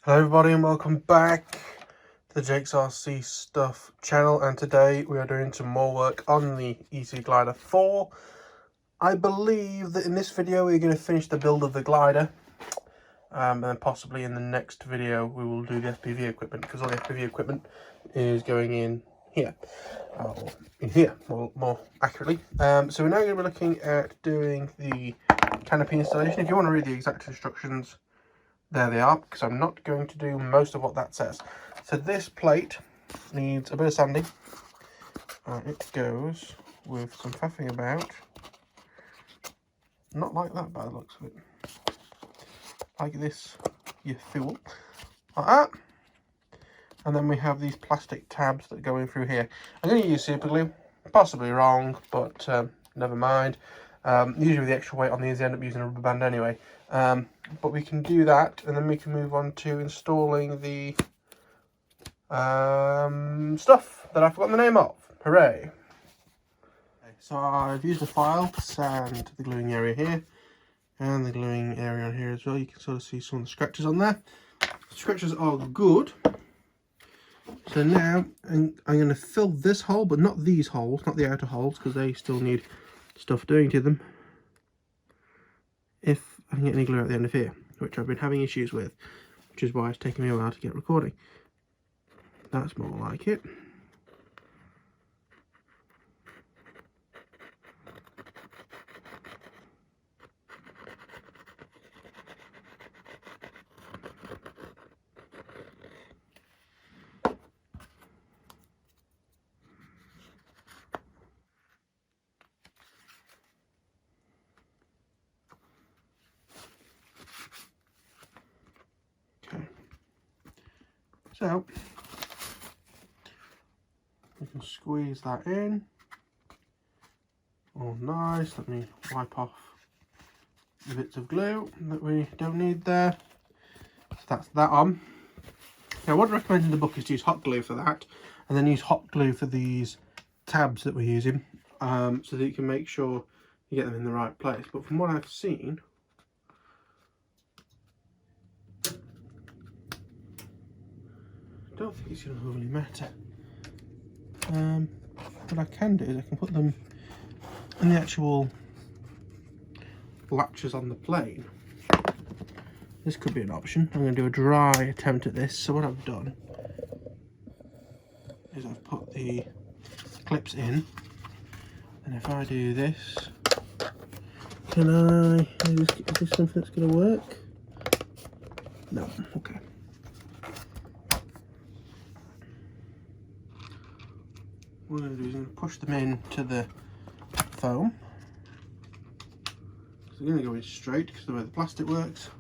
Hello everybody and welcome back to the Jake's RC Stuff channel, and today we are doing some more work on the EasyGlider 4. I believe that in this video we're going to finish the build of the glider, and then possibly in the next video we will do the FPV equipment, because all the FPV equipment is going in here, or in here more accurately. So we're now going to be looking at doing the canopy installation. If you want to read the exact instructions, there they are, because I'm not going to do most of what that says. So this plate needs a bit of sanding. It goes with some faffing about. Not like that by the looks of it. Like this, you fool. Like that. And then we have these plastic tabs that go in through here. I'm going to use super glue. Possibly wrong, but never mind. Usually with the extra weight on these, I end up using a rubber band anyway. But we can do that, and then we can move on to installing the stuff that I've forgotten the name of. Hooray! Okay, so I've used a file to sand the gluing area here, and the gluing area on here as well. You can sort of see some of the scratches on there. The scratches are good. So now I'm going to fill this hole, but not these holes, not the outer holes, because they still need stuff doing to them. If I can get any glue at the end of here, which I've been having issues with, which is why it's taken me a while to get recording. That's more like it. So we can squeeze that in. Oh nice, let me wipe off the bits of glue that we don't need there. So that's that on. Now what I recommend in the book is to use hot glue for that, and then use hot glue for these tabs that we're using, so that you can make sure you get them in the right place. But from what I've seen, I don't think it's going to overly matter. What I can do is I can put them in the actual latches on the plane. This could be an option. I'm going to do a dry attempt at this. So what I've done is I've put the clips in, and if I do this, is this something that's going to work? No. Okay. What I'm going to do is I'm going to push them into the foam. So they're going to go in straight because of the way the plastic works.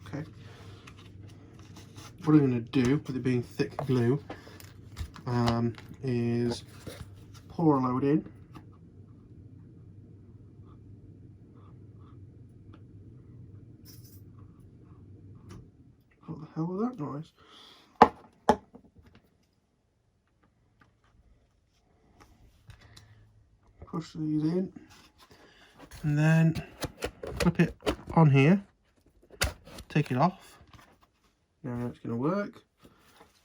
Okay. What I'm going to do, with it being thick glue, is pour a load in. What the hell was that noise? Push these in, and then clip it on here, take it off. Now it's going to work.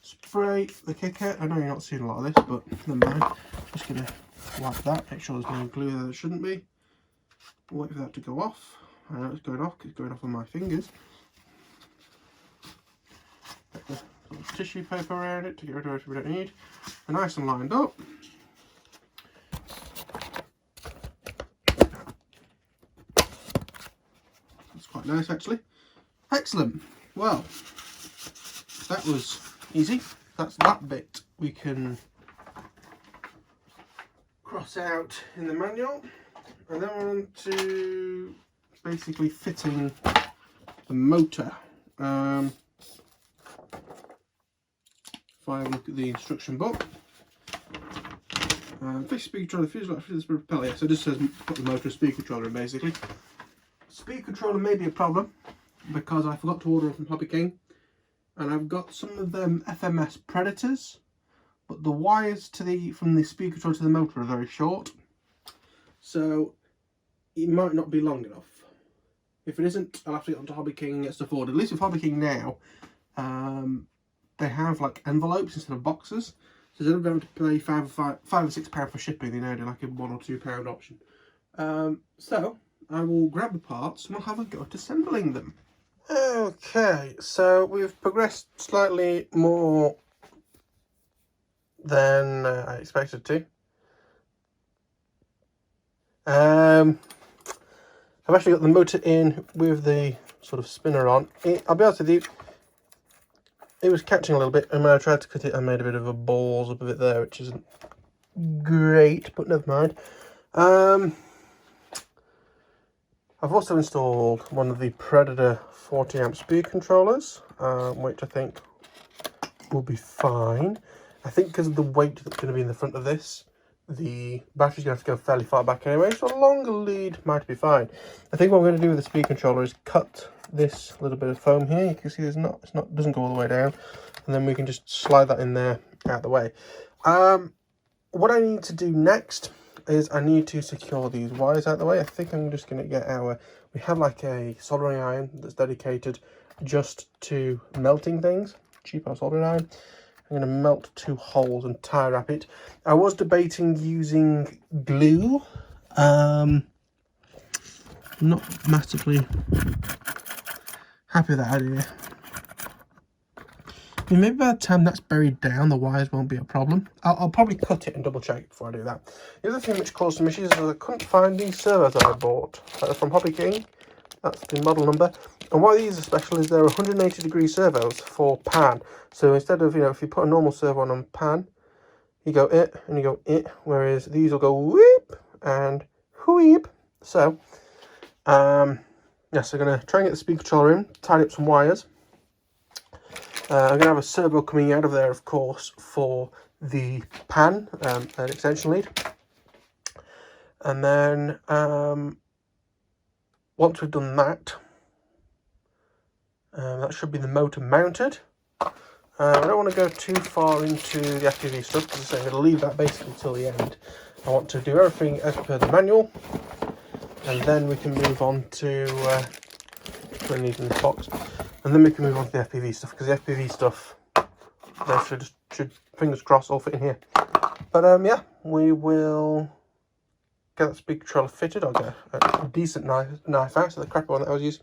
Spray the kicker. I know you're not seeing a lot of this, but never mind. Just going to wipe that, make sure there's no glue there that shouldn't be. Wait for that to go off. I know it's going off because it's going off on my fingers. Put the little tissue paper around it to get rid of everything we don't need. They're nice and lined up. That's quite nice actually. Excellent. Well, that was easy. That's that bit we can cross out in the manual, and then we're on to basically fitting the motor. If I look at the instruction book, fish speed controller, fuselage, this propeller. Yeah, so it just says put the motor and speed controller in basically. Speed controller may be a problem because I forgot to order it from Hobby King. and I've got some of them FMS Predators, but the wires to from the speed control to the motor are very short, so it might not be long enough. If it isn't, I'll have to get onto Hobby King and get stuff ordered. At least with Hobby King now, they have like envelopes instead of boxes. So instead of having to pay £5 or £6 for shipping, they now do like a £1 or £2 option. So I will grab the parts and we'll have a go at assembling them. Okay, so we've progressed slightly more than I expected to. I've actually got the motor in with the sort of spinner on. I'll be honest with you, it was catching a little bit, and when I tried to cut it I made a bit of a balls up of it there, which isn't great, but never mind. I've also installed one of the Predator 40 amp speed controllers, which I think will be fine. I think because of the weight that's going to be in the front of this, the battery's going to have to go fairly far back anyway, so a longer lead might be fine. I think what I'm going to do with the speed controller is cut this little bit of foam here. You can see it doesn't go all the way down, and then we can just slide that in there out of the way. What I need to do next is I need to secure these wires out of the way. I think I'm just going to get we have like a soldering iron that's dedicated just to melting things, cheapo soldering iron. I'm going to melt 2 holes and tie wrap it. I was debating using glue. Not massively happy with that idea. I mean, maybe by the time that's buried down, the wires won't be a problem. I'll probably cut it and double check it before I do that. The other thing which caused some issues is I couldn't find these servos that I bought from Hobby King. That's the model number. And why these are special is they're 180-degree servos for pan. So instead of, if you put a normal servo on pan, you go it and you go it, whereas these will go whoop and whoop. So, yes, I'm going to try and get the speed controller in, tidy up some wires. I'm going to have a servo coming out of there, of course, for the pan, an extension lead. And then, once we've done that, that should be the motor mounted. I don't want to go too far into the FPV stuff because I'm going to leave that basically till the end. I want to do everything as per the manual, and then we can move on to putting these in the box, and then we can move on to the FPV stuff, because the FPV stuff, they should fingers crossed, all fit in here. But yeah, we will get that speed controller fitted. I'll get a decent knife out, so the crappy one that I was using.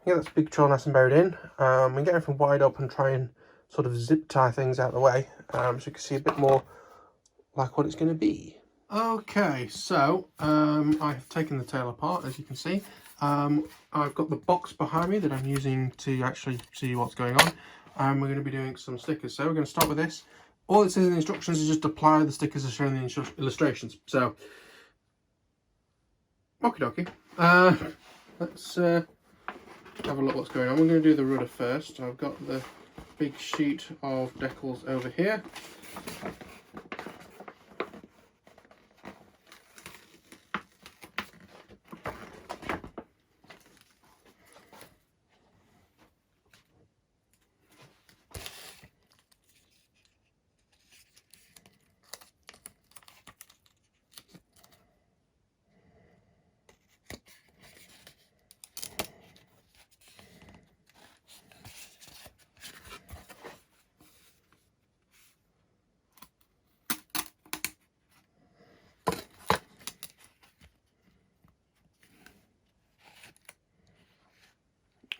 Get that speed controller nice and buried in. And get everything wired up and try and sort of zip tie things out of the way, so you can see a bit more like what it's going to be. Okay, so I've taken the tail apart, as you can see. I've got the box behind me that I'm using to actually see what's going on. We're going to be doing some stickers. So we're going to start with this. All it says in the instructions is just apply the stickers as shown in the illustrations. So, okie dokie. Let's have a look what's going on. We're going to do the rudder first. I've got the big sheet of decals over here.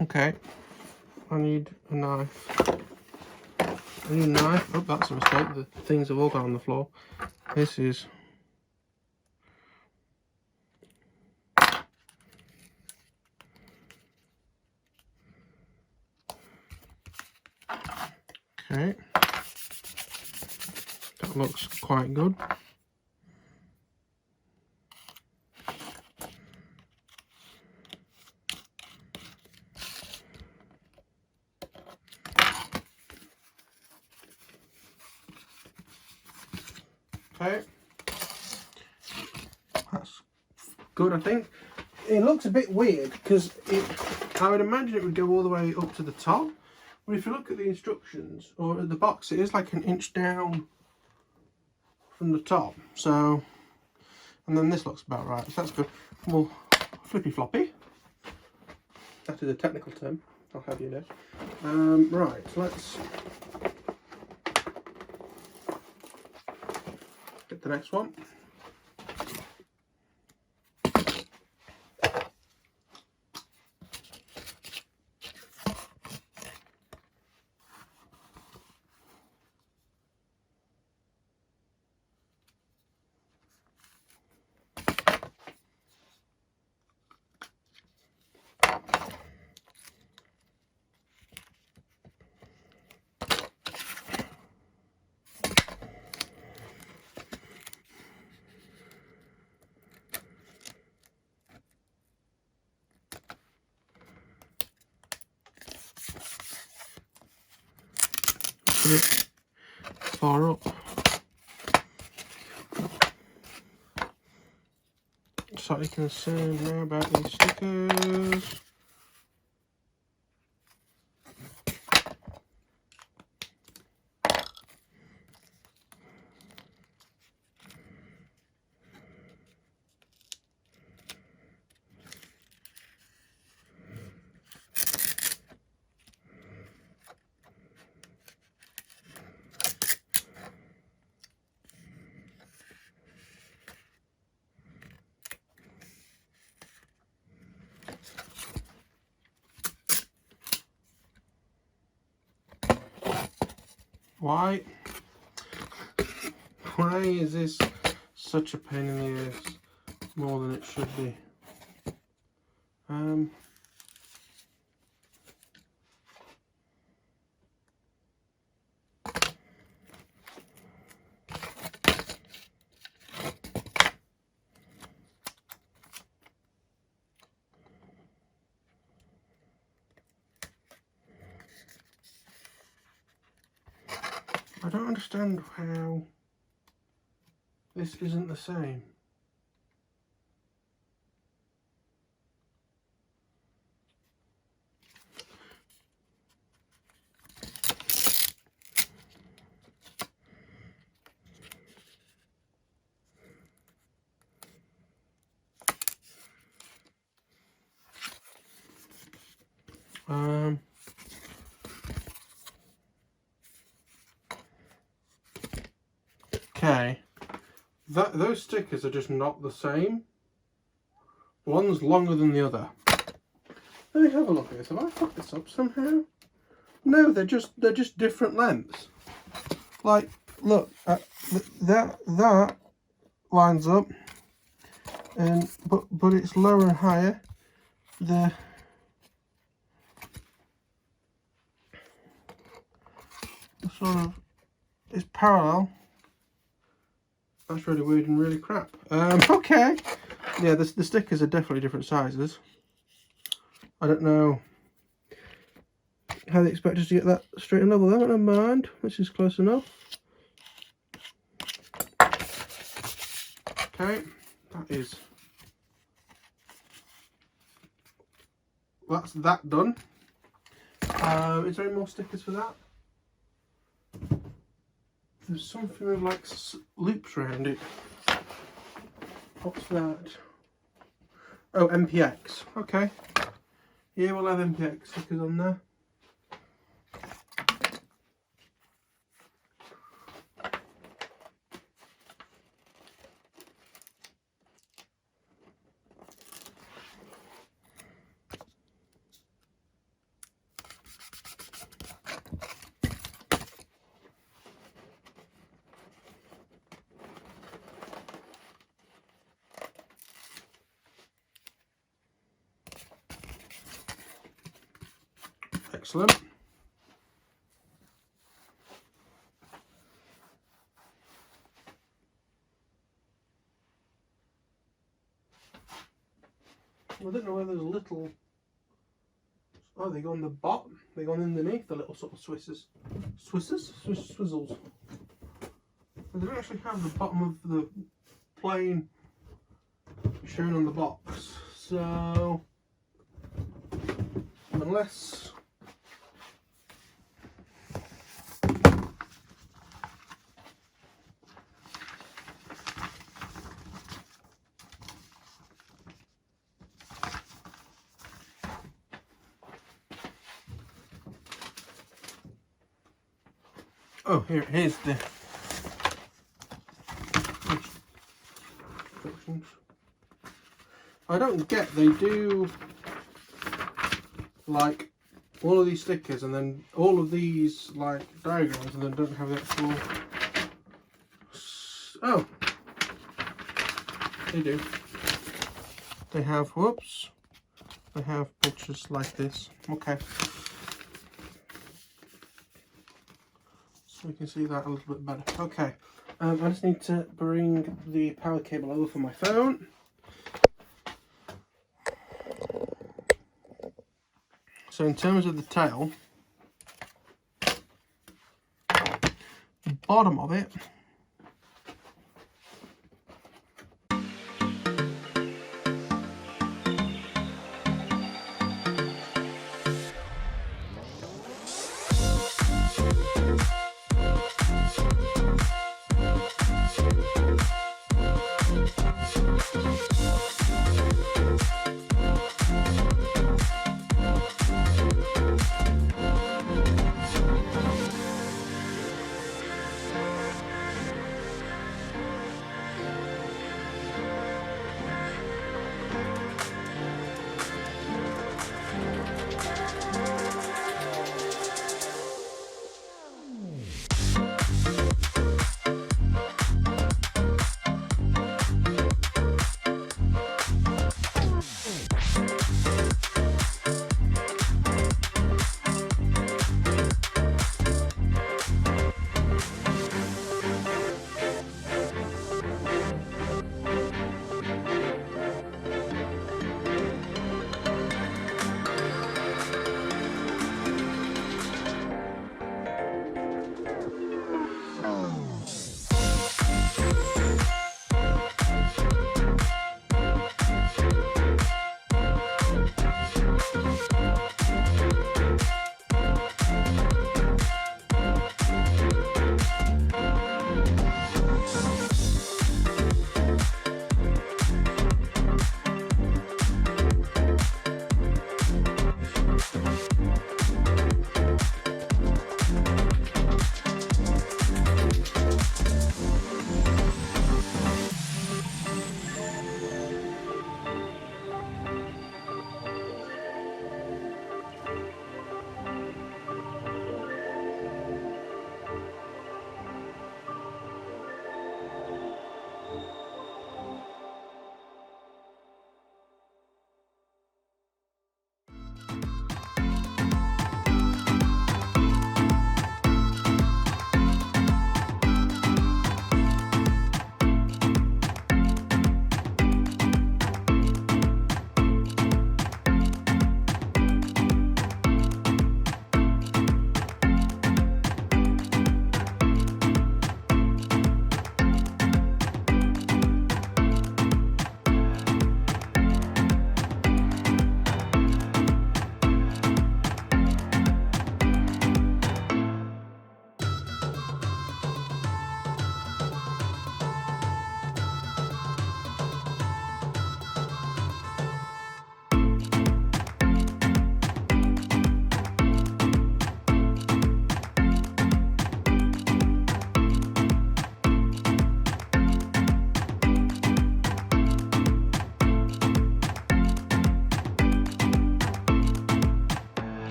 Okay, I need a knife. Oh, that's a mistake. The things have all gone on the floor. This is... Okay. That looks quite good. Okay, that's good, I think. It looks a bit weird because I would imagine it would go all the way up to the top, But if you look at the instructions, or at the box, it is like an inch down from the top. So, and then this looks about right, so that's good. Well, flippy floppy. That is a technical term, I'll have you know. Right, let's get the next one. Far up. Slightly concerned now about these stickers. Why is this such a pain in the ass more than it should be? I don't understand how this isn't the same. Okay, those stickers are just not the same. One's longer than the other. Let me have a look at this. Have I fucked this up somehow? No, they're just different lengths. Like, look, that lines up, and but it's lower and higher. The sort of is parallel. That's really weird and really crap. Okay. Yeah, the stickers are definitely different sizes. I don't know how they expect us to get that straight and level. That never mind. This is close enough. Okay, that's that done. Is there any more stickers for that? There's something with like loops around it. What's that? Oh, MPX. Okay. Yeah, we'll have MPX stickers on there. Excellent. I don't know whether there's little. Oh, they go on the bottom. They go underneath the little sort of swizzles. They don't actually have the bottom of the plane shown on the box. So unless Oh, here's the instructions. I don't get, they do like all of these stickers and then all of these like diagrams and then don't have the actual. Oh, they do. They have, whoops, they have pictures like this. Okay. So we can see that a little bit better. Okay, I just need to bring the power cable over for my phone. So in terms of the tail, the bottom of it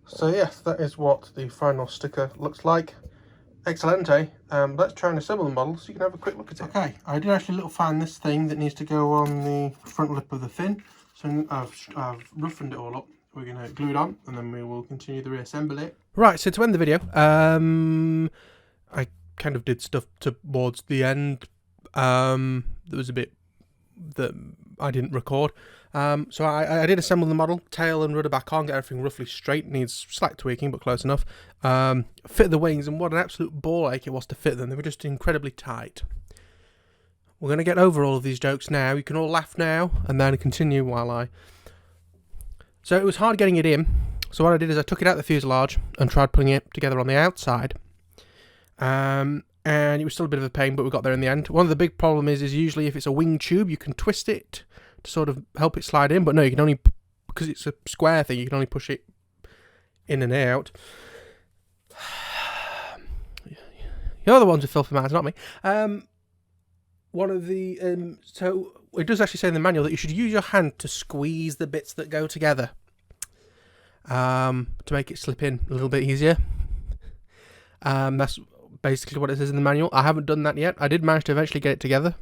So yes, that is what the final sticker looks like. Excellente. Let's try and assemble the model so you can have a quick look at it. Okay, I did actually find this thing that needs to go on the front lip of the fin. So I've roughened it all up. We're going to glue it on and then we will continue the reassemble it. Right, so to end the video, I kind of did stuff towards the end. There was a bit that I didn't record. So I did assemble the model, tail and rudder back on, get everything roughly straight, needs slight tweaking but close enough. Fit the wings, and what an absolute ball ache it was to fit them. They were just incredibly tight. We're going to get over all of these jokes now. You can all laugh now and then continue while I... So it was hard getting it in. So what I did is I took it out of the fuselage and tried putting it together on the outside. And it was still a bit of a pain, but we got there in the end. One of the big problems is usually if it's a wing tube, you can twist it to sort of help it slide in, but no, you can only, because it's a square thing, you can only push it in and out. You're the ones with filthy minds, not me. One of the, so it does actually say in the manual that you should use your hand to squeeze the bits that go together to make it slip in a little bit easier. That's basically what it says in the manual. I haven't done that yet. I did manage to eventually get it together.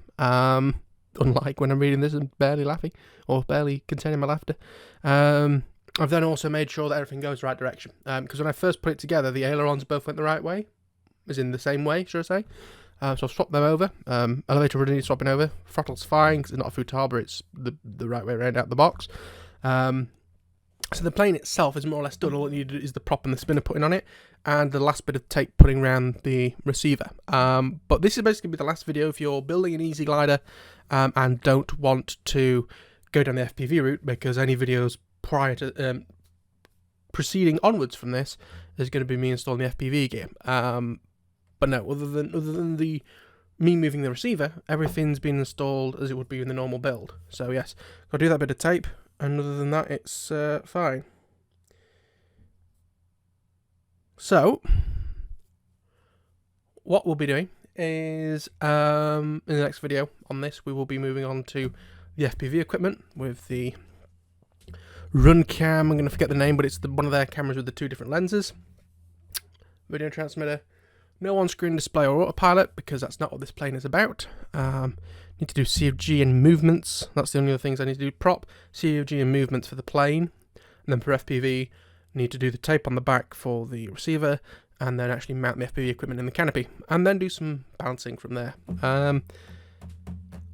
Unlike when I'm reading this and barely laughing, or barely containing my laughter. I've then also made sure that everything goes the right direction. Because when I first put it together, the ailerons both went the right way. As in the same way, should I say. So I've swapped them over. Elevator rudder needs swapping over. Throttle's fine, because it's not a futaba, it's the right way around out the box. So the plane itself is more or less done. All it needed is the prop and the spinner putting on it, and the last bit of tape putting around the receiver. But this is basically the last video if you're building an EasyGlider and don't want to go down the FPV route, because any videos prior to proceeding onwards from this is going to be me installing the FPV gear. But no, other than me moving the receiver, everything's been installed as it would be in the normal build. So yes, got to do that bit of tape. And other than that, it's fine. So, what we'll be doing is, in the next video on this, we will be moving on to the FPV equipment with the Run Cam. I'm going to forget the name, but it's one of their cameras with the two different lenses. Video transmitter. No on-screen display or autopilot, because that's not what this plane is about. Need to do CFG and movements. That's the only other things I need to do. Prop, CFG and movements for the plane. And then for FPV, need to do the tape on the back for the receiver, and then actually mount the FPV equipment in the canopy. And then do some bouncing from there.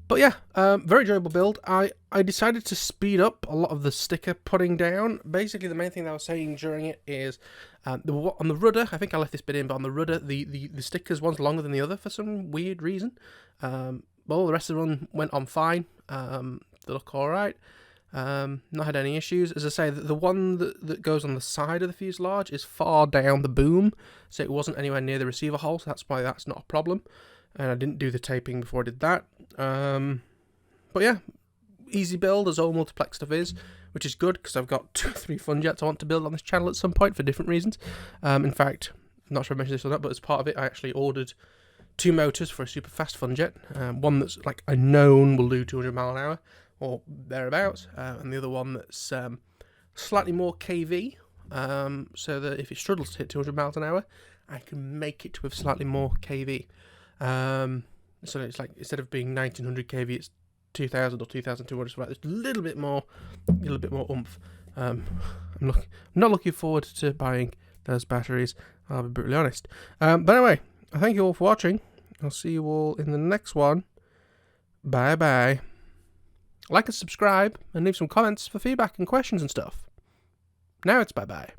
But yeah, very enjoyable build. I decided to speed up a lot of the sticker putting down. Basically, the main thing that I was saying during it is, on the rudder, I think I left this bit in, but on the rudder, the stickers, one's longer than the other for some weird reason. Well, the rest of them went on fine. They look alright. Not had any issues. As I say, the one that goes on the side of the fuselage is far down the boom, so it wasn't anywhere near the receiver hole, so that's why that's not a problem. And I didn't do the taping before I did that. But yeah, easy build as all Multiplex stuff is, which is good because I've got 2 or 3 fun jets I want to build on this channel at some point for different reasons. In fact, I'm not sure I mentioned this or not, but as part of it, I actually ordered 2 motors for a super fast fun jet. One that's like a known will do 200 mile an hour or thereabouts, and the other one that's slightly more KV, so that if it struggles to hit 200 miles an hour, I can make it with slightly more KV. So it's like, instead of being 1900 kV, it's 2000 or 2200, so there's a little bit more oomph. I'm not looking forward to buying those batteries, I'll be brutally honest. But anyway, I thank you all for watching. I'll see you all in the next one. Bye bye. Like and subscribe, and leave some comments for feedback and questions and stuff. Now it's bye bye.